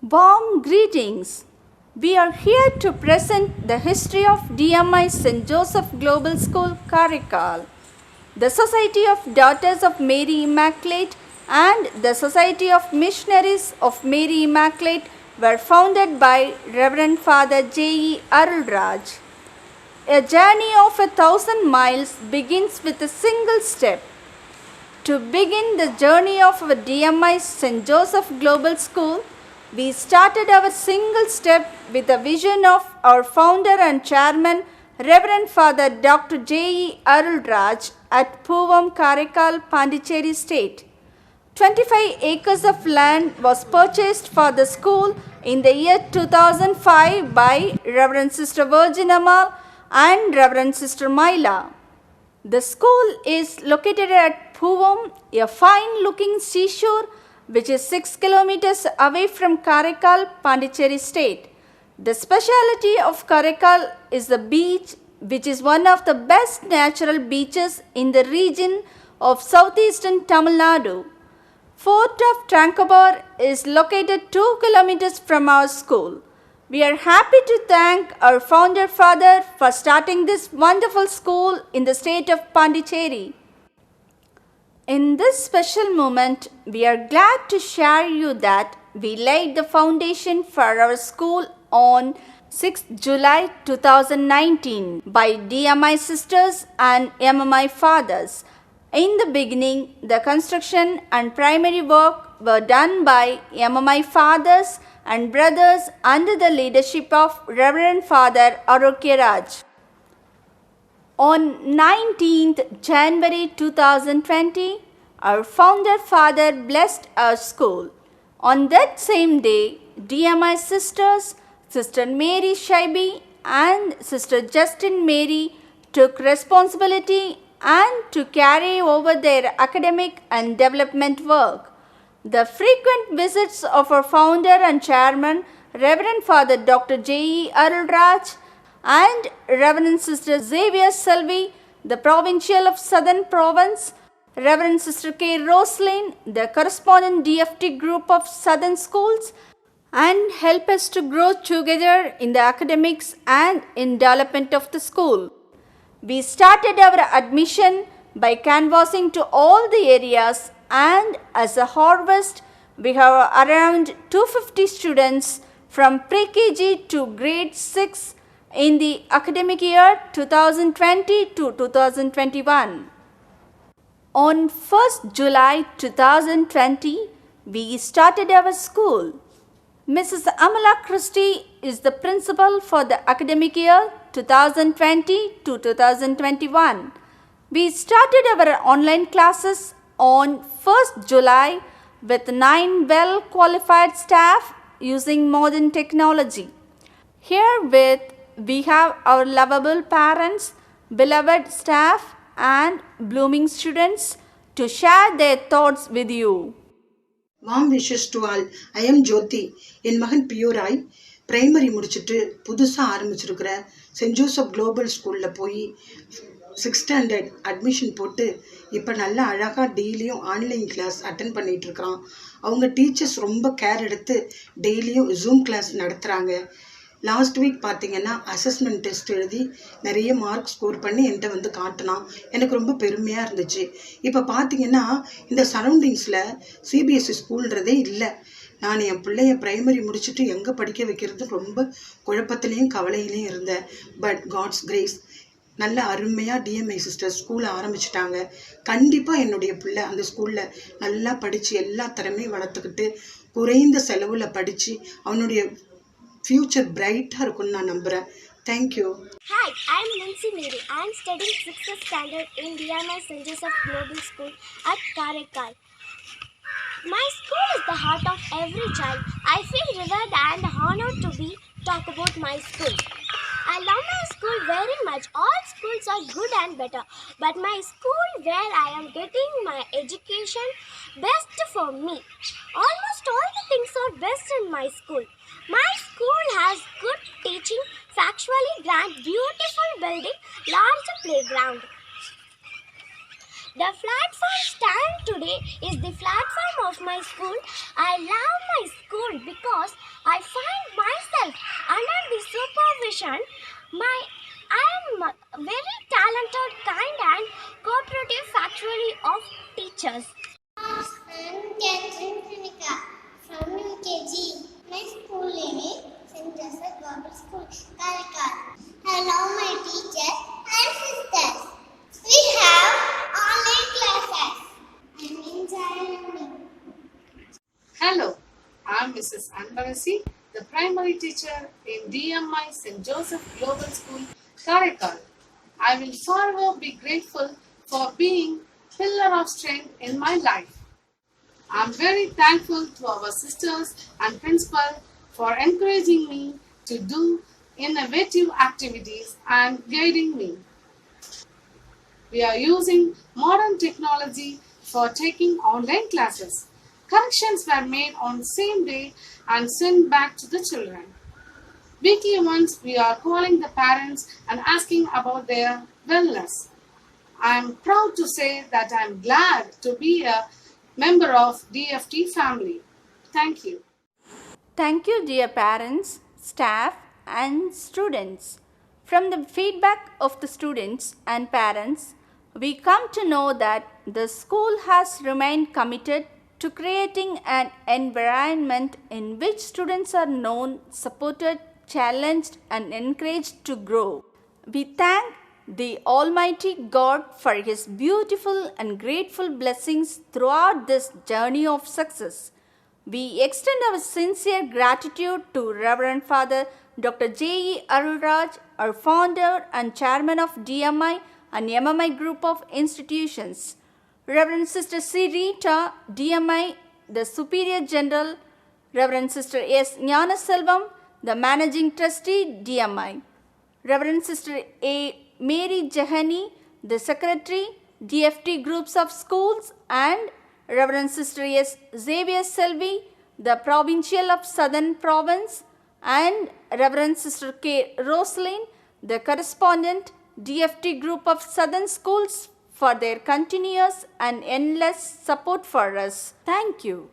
Warm greetings. We are here to present the history of DMI St. Joseph Global School, Karaikal. The Society of Daughters of Mary Immaculate and the Society of Missionaries of Mary Immaculate were founded by Reverend Father J.E. Arulraj. A journey of 1,000 miles begins with a single step. To begin the journey of our DMI St. Joseph Global School, we started our single step with the vision of our founder and chairman, Reverend Father Dr. J.E. Arulraj at Poovam, Karaikal, Pondicherry State. 25 acres of land was purchased for the school in the year 2005 by Reverend Sister Virgin Amal and Reverend Sister Myla. The school is located at Poovam, a fine-looking seashore which is 6 kilometers away from Karaikal, Pondicherry State. The speciality of Karaikal is the beach, which is one of the best natural beaches in the region of southeastern Tamil Nadu. Fort of Trancobar is located 2 kilometers from our school. We are happy to thank our founder father for starting this wonderful school in the state of Pondicherry. In this special moment, we are glad to share you that we laid the foundation for our school on 6 July 2019 by DMI sisters and MMI fathers. In the beginning, the construction and primary work were done by MMI fathers and brothers under the leadership of Reverend Father Arokya Raj. On 19th January 2020, our founder father blessed our school. On that same day, DMI sisters, Sister Mary Shaibi and Sister Justin Mary took responsibility and to carry over their academic and development work. The frequent visits of our founder and chairman, Reverend Father Dr. J.E. Arulraj and Reverend Sister Xavier Selvi, the Provincial of Southern Province, Reverend Sister K. Roslyn, the correspondent DFT group of Southern schools, and help us to grow together in the academics and in development of the school. We started our admission by canvassing to all the areas, and as a harvest, we have around 250 students from pre-KG to grade 6 in the academic year 2020 to 2021. On 1st July 2020, we started our school. Mrs. Amala Christie is the principal for the academic year 2020 to 2021. We started our online classes on 1st July with 9 well-qualified staff using modern technology. Herewith, we have our lovable parents, beloved staff, and blooming students to share their thoughts with you. Warm wishes to all. I am Jyoti. என் மகன் பியூராய் primary முடிச்சுட்டு புதுசாக ஆரம்பிச்சிருக்கிற send Joseph global ஸ்கூலில் போய் 6th standard admission போட்டு இப்போ நல்லா அழகாக டெய்லியும் ஆன்லைன் கிளாஸ் அட்டன் பண்ணிகிட்ருக்குறான். அவங்க டீச்சர்ஸ் ரொம்ப கேர் எடுத்து டெய்லியும் ஜூம் கிளாஸ் நடத்துகிறாங்க. லாஸ்ட் வீக் பார்த்தீங்கன்னா அசஸ்மெண்ட் டெஸ்ட் எழுதி நிறைய மார்க் ஸ்கோர் பண்ணி என்கிட்ட வந்து காட்டினான். எனக்கு ரொம்ப பெருமையாக இருந்துச்சு. இப்போ பார்த்தீங்கன்னா இந்த சரௌண்டிங்ஸில் சிபிஎஸ்சி ஸ்கூல்ன்றதே இல்லை. நான் என் பிள்ளைய ப்ரைமரி முடிச்சுட்டு எங்கே படிக்க வைக்கிறது ரொம்ப குழப்பத்துலேயும் கவலையிலையும் இருந்தேன். பட் காட்ஸ் கிரேஸ் நல்ல அருமையாக டிஎம்ஐ சிஸ்டர் ஸ்கூலை ஆரம்பிச்சிட்டாங்க. கண்டிப்பாக என்னுடைய பிள்ளை அந்த ஸ்கூலில் நல்லா படித்து எல்லா திறமையும் வளர்த்துக்கிட்டு குறைந்த செலவில் படித்து அவனுடைய future brighter இருக்கும்னு நான் நம்புறேன். Thank you. Hi, I am Nancy Mary. I am studying 6th standard in DMI St. Joseph Global School at Karaikal. My school is the heart of every child. I feel revered and honored to talk about my school. I love my school very much. All schools are good and better, but my school where I am getting my education best for me. Almost all the things are best in my school. My school has good teaching, factually grand, beautiful building, large playground. The platform stand today is the platform of my school. I love my school because I find myself under the supervision. I am a very talented, kind and cooperative faculty of teachers. I'm Catherine Krinika from UKG. My school name is St. Joseph Global School, Karaikal. Hello, my teachers and sisters. We have online classes. I'm enjoying learning. Hello, I'm Mrs. Anbarasi, the primary teacher in DMI St. Joseph Global School, Karaikal. I will forever be grateful for being pillar of strength in my life. I'm very thankful to our sisters and principal for encouraging me to do innovative activities and guiding me. We are using modern technology for taking online classes. Corrections were made on same day and sent back to the children. Weekly once we are calling the parents and asking about their wellness. I am proud to say that I am glad to be a member of DFT family. Thank you. Thank you, dear parents, staff, and students. From the feedback of the students and parents, we come to know that the school has remained committed to creating an environment in which students are known, supported, challenged, and encouraged to grow. We thank the Almighty God for His beautiful and grateful blessings throughout this journey of success. We extend our sincere gratitude to Reverend Father Dr. J.E. Arulraj, our founder and chairman of DMI and MMI group of institutions. Reverend Sister C. Rita, DMI, the Superior General. Reverend Sister S. Gnanaselvam, the Managing Trustee, DMI. Reverend Sister A. Mary Jahani, the Secretary, DFT Groups of Schools, and Reverend Sister S. Xavier Selvi, the Provincial of Southern Province, and Reverend Sister K. Rosaline, the Correspondent, DFT Group of Southern Schools, for their continuous and endless support for us. Thank you.